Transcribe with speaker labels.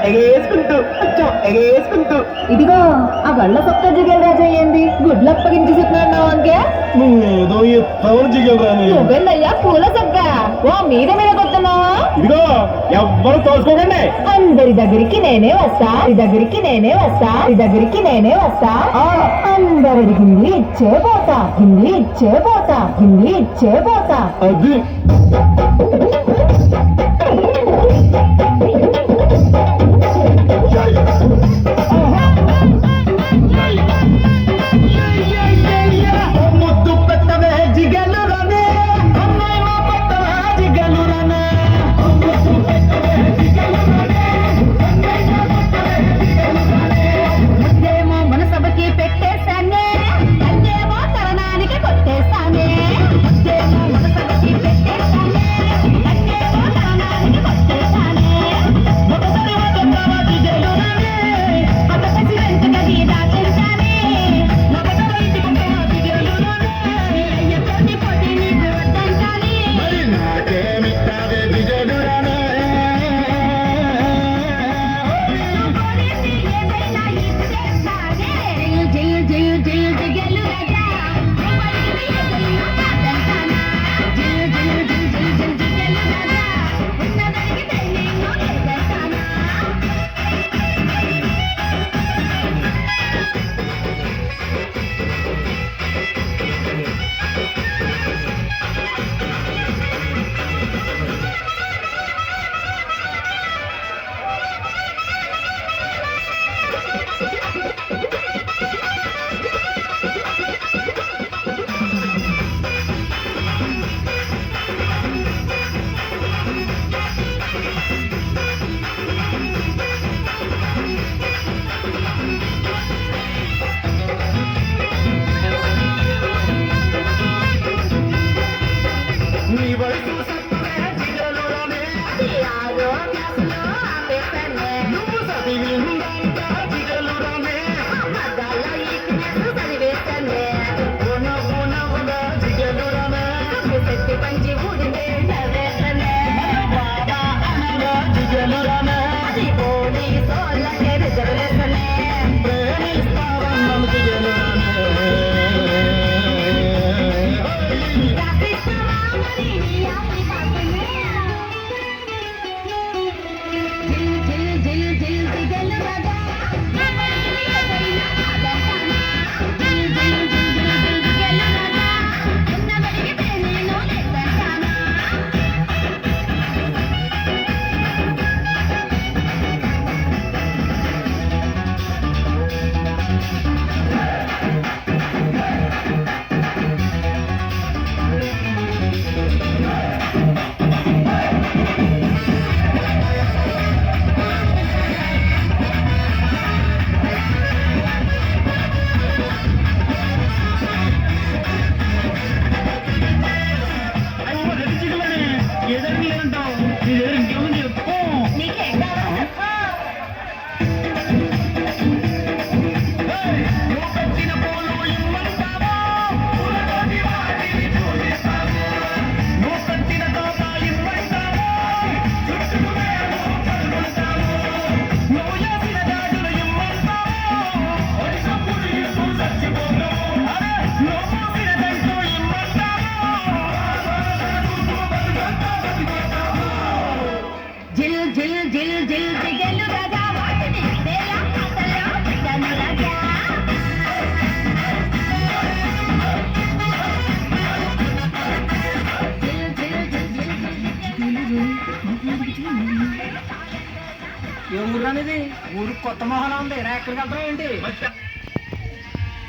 Speaker 1: ఎగేసుకుంటూ ఎగేసుకుంటూ
Speaker 2: ఇదిగో ఆ గళ్ళ సొక్క జిగేల్ రాజా ఏంది గుడ్లు అప్పగించి చెప్పినావు అంకే
Speaker 1: నువ్వేదో ఎత్తవని జిగలరాని
Speaker 2: నువ్వేందయ్యా పూల సొక్క ఓ మీద మీద కొడుతున్నావా
Speaker 1: ఇదిగో ఎవ్వరు తోసుకోకండి
Speaker 2: అందరి దగ్గరికి నేనే వస్తా ఈ దగ్గరికి నేనే వస్తా ఈ దగ్గరికి నేనే వస్తా అందరికి హిందీ ఇచ్చే పోతా హిందీ ఇచ్చే పోతా హిందీ ఇచ్చే పోతా
Speaker 1: అది ముద్దు పెట్టవే జిగలు రానే అమ్మాయి పట్టవే జిగలు రానే
Speaker 2: ముద్దేమో మన సభకి పెట్టేస్తానే అన్నేమో తరణానికి కొట్టేస్తానే ముద్దేమో మన సభకి పెట్టేస్తానే అన్నేమో తరణానికి కొట్టేస్తానే
Speaker 1: ఒకసారి వద్దవా జిగలు రానే
Speaker 2: అత ప్రెసిడెంట్ గది దాచేస్తానే
Speaker 1: ఒకసారి ఇంటికొస్తావా జిగలు రానే
Speaker 2: అయ్యతోటి పోటీ నీకు వద్దంటానే
Speaker 1: మరి నాకేమిస్తావే జిగలు రానే
Speaker 2: కోరింది ఏదైనా ఇచ్చేస్తానే జయ జయ జయ జయలు రాజా కోరింది ఏదైనా కాదంటానా జయ జయ జయ జయ జయ జయలు రాజా ఉన్నదరికి నేను లేదంటానా
Speaker 1: నీ వయసు సత్తువే జిగలు రానే
Speaker 2: యారో క్లాసులో ఆపేస్తానే
Speaker 1: నువ్వు చదివిందంట జిగలు రానే
Speaker 2: మగాళ్ళ ఈక్నెస్ చదివేస్తానే
Speaker 1: నవ్వుగా జిగలు రానే
Speaker 2: శక్తి పంచి ఊడితే చదివేస్తానే
Speaker 1: బాబా అనగా జిగలు రానే
Speaker 2: అది పోలీసోళ్ళకే రిజర్వేస్తానే
Speaker 1: ప్రేమిస్తావన్నము జిగలు రానే
Speaker 2: రాసిస్తావా మరి నీ ఆస్తి పాస్తునే జిల్ జిల్ జిల్ జిల్ జిగలు రాజా ఎవరికి ఏదైనా కాదంటానా జిల్ జిల్ జిల్ జిల్ జిల్ జిగలు రాజా ఉన్నదరికి నేను లేదంటానా
Speaker 1: ఏదైనా లేదంటావు నీ దగ్గర ఇంకేముంది చెప్పు
Speaker 2: నీకేం కావాలో చెప్పు
Speaker 1: నువ్వు పెట్టిన పూలు ఇమ్మంటావా పూలతోటి వాటిని పూజిస్తావు నువ్వు పెట్టిన తోట ఇమ్మంటావా చుట్టుకునేమో పరుగులుతావు నువ్వు చేసిన దాడులు ఇమ్మంటావా ఒడి సప్పుడు ఇస్తూ చచ్చిపోతావు అరే నువ్వు పూసిన దంటు ఇమ్మంటావా
Speaker 2: జిల్ జిల్ జిల్ జిల్ జిగలు రాజా వాటిని వేలా పాటల్లో పెట్టాను రాజా జిల్ జిల్ జిల్ జిల్ జిల్
Speaker 3: ఏ ఊరు అనేది ఊరు కొత్త మొహలా ఉంది ఎక్కడికి వెళ్తాం ఏంటి